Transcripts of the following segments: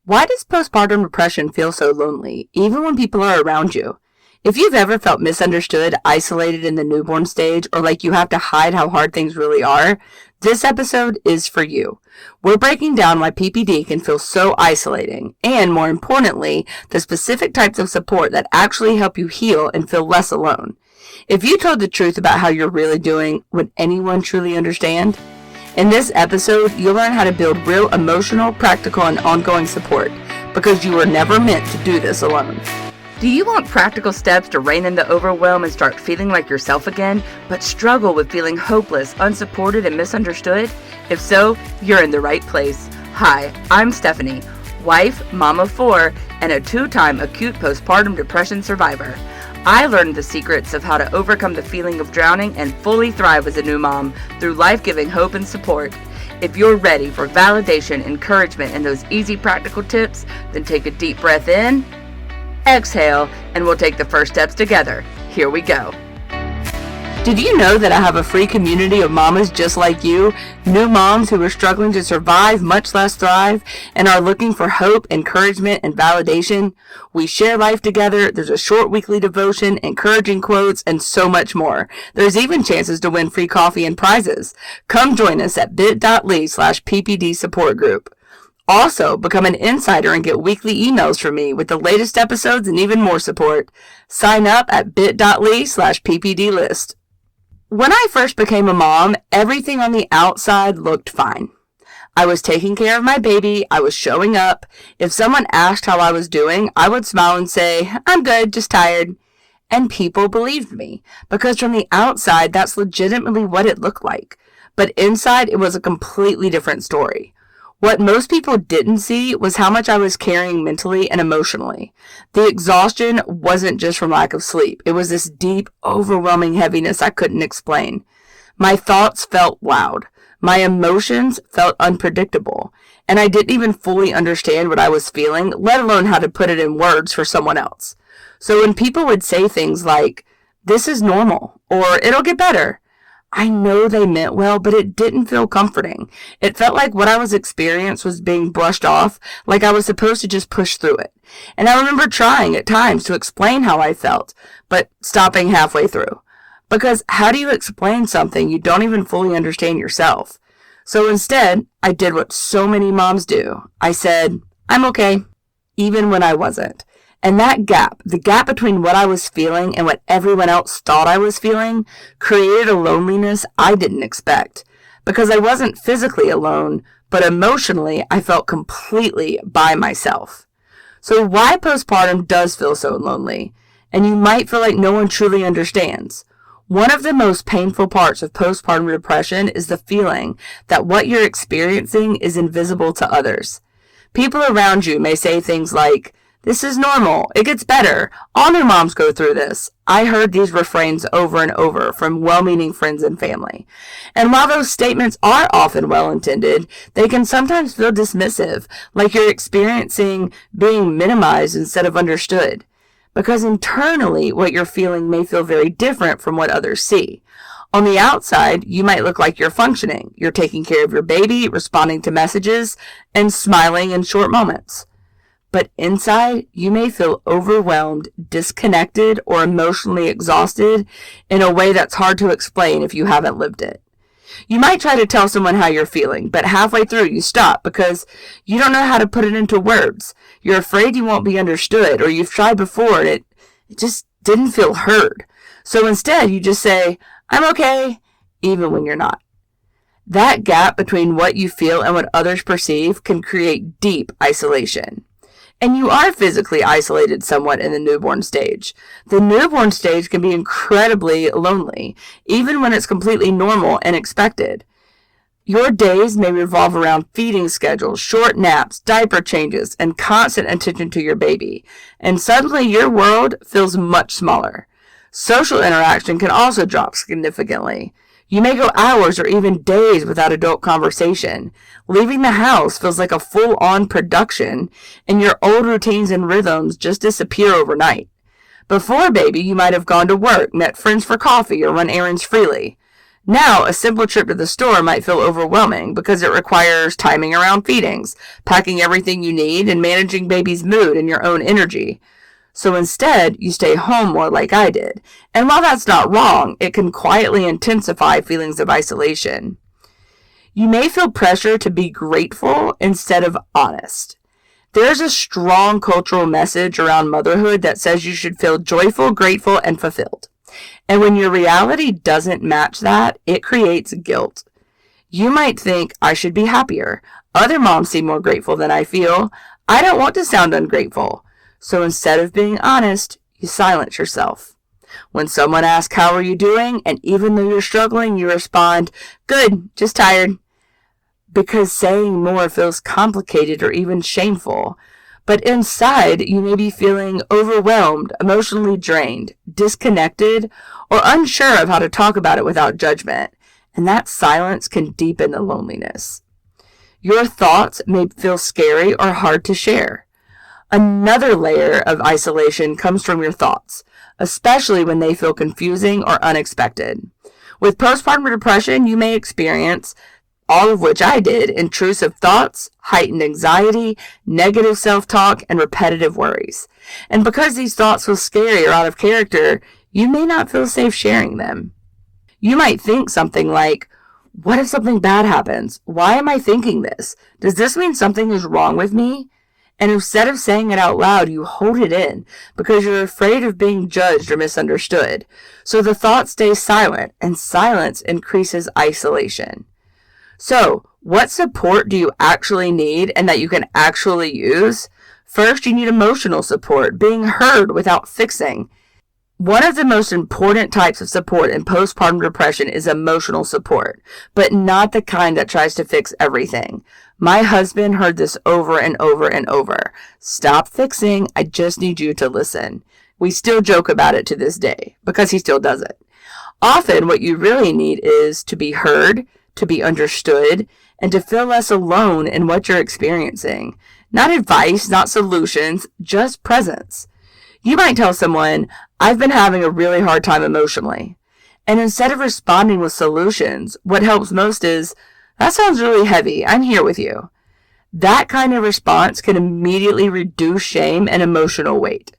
Why does postpartum depression feel so lonely, even when people are around you? If you've ever felt misunderstood, isolated in the newborn stage, or like you have to hide how hard things really are, this episode is for you. We're breaking down why PPD can feel so isolating, and more importantly, the specific types of support that actually help you heal and feel less alone. If you told the truth about how you're really doing, would anyone truly understand? In this episode, you'll learn how to build real emotional, practical, and ongoing support, because you were never meant to do this alone. Do you want practical steps to rein in the overwhelm and start feeling like yourself again, but struggle with feeling hopeless, unsupported, and misunderstood? If so, you're in the right place. Hi, I'm Stephanie, wife, mom of 4, and a 2-time acute postpartum depression survivor. I learned the secrets of how to overcome the feeling of drowning and fully thrive as a new mom through life-giving hope and support. If you're ready for validation, encouragement, and those easy practical tips, then take a deep breath in, exhale, and we'll take the first steps together. Here we go. Did you know that I have a free community of mamas just like you, new moms who are struggling to survive, much less thrive, and are looking for hope, encouragement, and validation? We share life together. There's a short weekly devotion, encouraging quotes, and so much more. There's even chances to win free coffee and prizes. Come join us at bit.ly/PPD support group. Also, become an insider and get weekly emails from me with the latest episodes and even more support. Sign up at bit.ly/PPD list. When I first became a mom, everything on the outside looked fine. I was taking care of my baby. I was showing up. If someone asked how I was doing, I would smile and say, "I'm good, just tired." And people believed me, because from the outside, that's legitimately what it looked like. But inside, it was a completely different story. What most people didn't see was how much I was carrying mentally and emotionally. The exhaustion wasn't just from lack of sleep. It was this deep, overwhelming heaviness I couldn't explain. My thoughts felt loud. My emotions felt unpredictable. And I didn't even fully understand what I was feeling, let alone how to put it in words for someone else. So when people would say things like, "This is normal," or "It'll get better," I know they meant well, but it didn't feel comforting. It felt like what I was experiencing was being brushed off, like I was supposed to just push through it. And I remember trying at times to explain how I felt, but stopping halfway through. Because how do you explain something you don't even fully understand yourself? So instead, I did what so many moms do. I said, "I'm okay," even when I wasn't. And that gap, the gap between what I was feeling and what everyone else thought I was feeling, created a loneliness I didn't expect. Because I wasn't physically alone, but emotionally, I felt completely by myself. So why postpartum does feel so lonely? And you might feel like no one truly understands. One of the most painful parts of postpartum depression is the feeling that what you're experiencing is invisible to others. People around you may say things like, "This is normal. It gets better. All new moms go through this." I heard these refrains over and over from well-meaning friends and family. And while those statements are often well-intended, they can sometimes feel dismissive, like you're experiencing being minimized instead of understood. Because internally, what you're feeling may feel very different from what others see. On the outside, you might look like you're functioning. You're taking care of your baby, responding to messages, and smiling in short moments. But inside, you may feel overwhelmed, disconnected, or emotionally exhausted in a way that's hard to explain if you haven't lived it. You might try to tell someone how you're feeling, but halfway through you stop because you don't know how to put it into words. You're afraid you won't be understood, or you've tried before and it just didn't feel heard. So instead, you just say, "I'm okay," even when you're not. That gap between what you feel and what others perceive can create deep isolation. And you are physically isolated somewhat in the newborn stage. The newborn stage can be incredibly lonely, even when it's completely normal and expected. Your days may revolve around feeding schedules, short naps, diaper changes, and constant attention to your baby. And suddenly your world feels much smaller. Social interaction can also drop significantly. You may go hours or even days without adult conversation. Leaving the house feels like a full-on production, and your old routines and rhythms just disappear overnight. Before baby, you might have gone to work, met friends for coffee, or run errands freely. Now, a simple trip to the store might feel overwhelming because it requires timing around feedings, packing everything you need, and managing baby's mood and your own energy. So instead, you stay home more like I did. And while that's not wrong, it can quietly intensify feelings of isolation. You may feel pressure to be grateful instead of honest. There's a strong cultural message around motherhood that says you should feel joyful, grateful, and fulfilled. And when your reality doesn't match that, it creates guilt. You might think, I should be happier. Other moms seem more grateful than I feel. I don't want to sound ungrateful. So instead of being honest, you silence yourself. When someone asks, how are you doing? And even though you're struggling, you respond, good, just tired. Because saying more feels complicated or even shameful. But inside, you may be feeling overwhelmed, emotionally drained, disconnected, or unsure of how to talk about it without judgment. And that silence can deepen the loneliness. Your thoughts may feel scary or hard to share. Another layer of isolation comes from your thoughts, especially when they feel confusing or unexpected. With postpartum depression, you may experience, all of which I did, intrusive thoughts, heightened anxiety, negative self-talk, and repetitive worries. And because these thoughts feel scary or out of character, you may not feel safe sharing them. You might think something like, what if something bad happens? Why am I thinking this? Does this mean something is wrong with me? And instead of saying it out loud, you hold it in because you're afraid of being judged or misunderstood. So the thought stays silent, and silence increases isolation. So, what support do you actually need and that you can actually use? First, you need emotional support, being heard without fixing. One of the most important types of support in postpartum depression is emotional support, but not the kind that tries to fix everything. My husband heard this over and over and over. Stop fixing, I just need you to listen. We still joke about it to this day because he still does it. Often, what you really need is to be heard, to be understood, and to feel less alone in what you're experiencing. Not advice, not solutions, just presence. You might tell someone, I've been having a really hard time emotionally. And instead of responding with solutions, what helps most is, that sounds really heavy, I'm here with you. That kind of response can immediately reduce shame and emotional weight.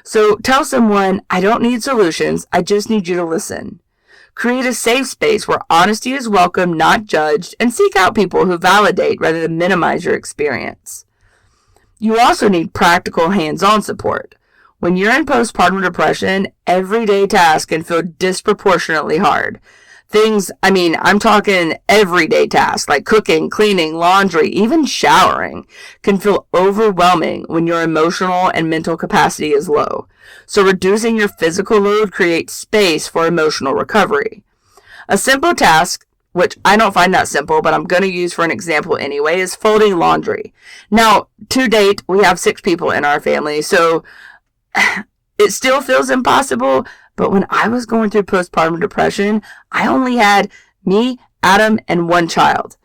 So tell someone, I don't need solutions, I just need you to listen. Create a safe space where honesty is welcome, not judged, and seek out people who validate rather than minimize your experience. You also need practical hands-on support. When you're in postpartum depression, everyday tasks can feel disproportionately hard. I'm talking everyday tasks like cooking, cleaning, laundry, even showering can feel overwhelming when your emotional and mental capacity is low. So reducing your physical load creates space for emotional recovery. A simple task, which I don't find that simple, but I'm going to use for an example anyway, is folding laundry. Now, to date, we have 6 people in our family, so it still feels impossible. But when I was going through postpartum depression, I only had me, Adam, and 1 child.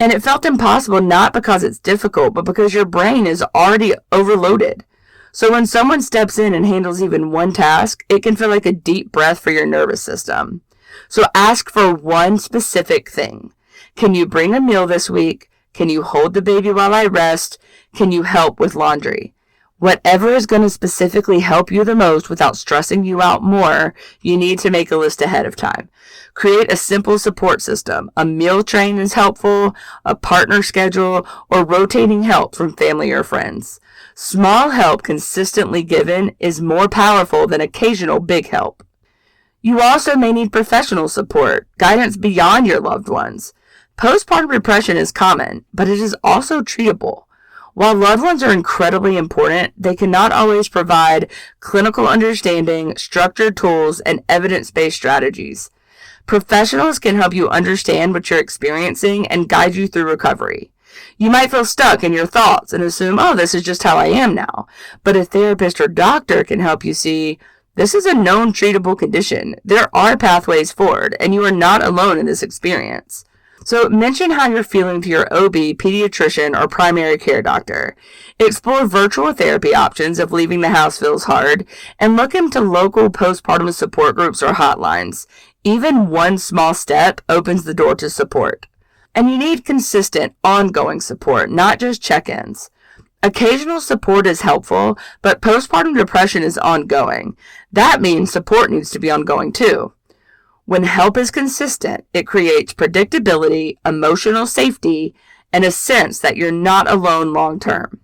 And it felt impossible not because it's difficult, but because your brain is already overloaded. So when someone steps in and handles even one task, it can feel like a deep breath for your nervous system. So ask for one specific thing. Can you bring a meal this week? Can you hold the baby while I rest? Can you help with laundry? Whatever is going to specifically help you the most without stressing you out more, you need to make a list ahead of time. Create a simple support system. A meal train is helpful, a partner schedule, or rotating help from family or friends. Small help consistently given is more powerful than occasional big help. You also may need professional support, guidance beyond your loved ones. Postpartum depression is common, but it is also treatable. While loved ones are incredibly important, they cannot always provide clinical understanding, structured tools, and evidence-based strategies. Professionals can help you understand what you're experiencing and guide you through recovery. You might feel stuck in your thoughts and assume, oh, this is just how I am now. But a therapist or doctor can help you see, this is a known treatable condition. There are pathways forward, and you are not alone in this experience. So mention how you're feeling to your OB, pediatrician, or primary care doctor. Explore virtual therapy options if leaving the house feels hard, and look into local postpartum support groups or hotlines. Even one small step opens the door to support. And you need consistent, ongoing support, not just check-ins. Occasional support is helpful, but postpartum depression is ongoing. That means support needs to be ongoing too. When help is consistent, it creates predictability, emotional safety, and a sense that you're not alone long term.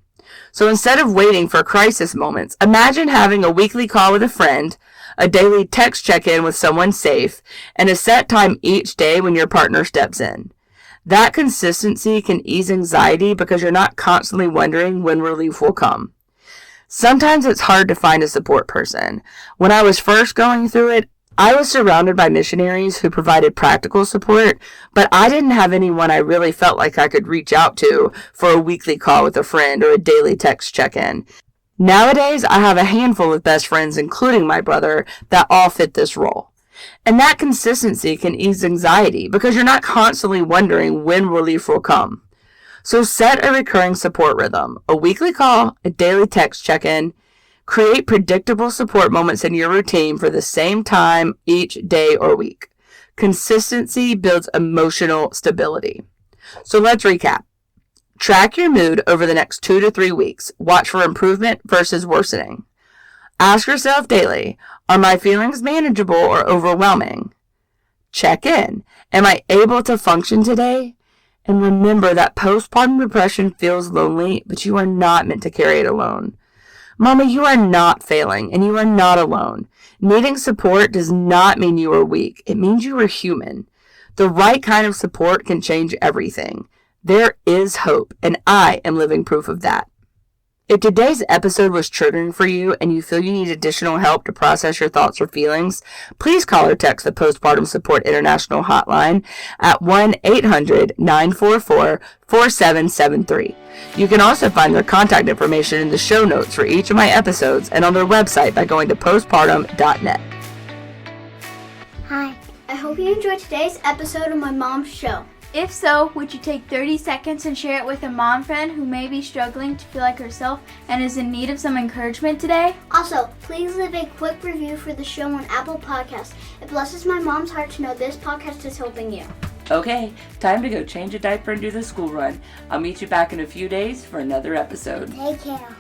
So instead of waiting for crisis moments, imagine having a weekly call with a friend, a daily text check-in with someone safe, and a set time each day when your partner steps in. That consistency can ease anxiety because you're not constantly wondering when relief will come. Sometimes it's hard to find a support person. When I was first going through it, I was surrounded by missionaries who provided practical support, but I didn't have anyone I really felt like I could reach out to for a weekly call with a friend or a daily text check-in. Nowadays, I have a handful of best friends, including my brother, that all fit this role. And that consistency can ease anxiety because you're not constantly wondering when relief will come. So set a recurring support rhythm, a weekly call, a daily text check-in. Create predictable support moments in your routine for the same time each day or week. Consistency builds emotional stability. So let's recap. Track your mood over the next 2 to 3 weeks. Watch for improvement versus worsening. Ask yourself daily, are my feelings manageable or overwhelming? Check in. Am I able to function today? And remember that postpartum depression feels lonely, but you are not meant to carry it alone. Mama, you are not failing, and you are not alone. Needing support does not mean you are weak. It means you are human. The right kind of support can change everything. There is hope, and I am living proof of that. If today's episode was triggering for you and you feel you need additional help to process your thoughts or feelings, please call or text the Postpartum Support International hotline at 1-800-944-4773. You can also find their contact information in the show notes for each of my episodes and on their website by going to postpartum.net. Hi, I hope you enjoyed today's episode of my mom's show. If so, would you take 30 seconds and share it with a mom friend who may be struggling to feel like herself and is in need of some encouragement today? Also, please leave a quick review for the show on Apple Podcasts. It blesses my mom's heart to know this podcast is helping you. Okay, time to go change a diaper and do the school run. I'll meet you back in a few days for another episode. Take care.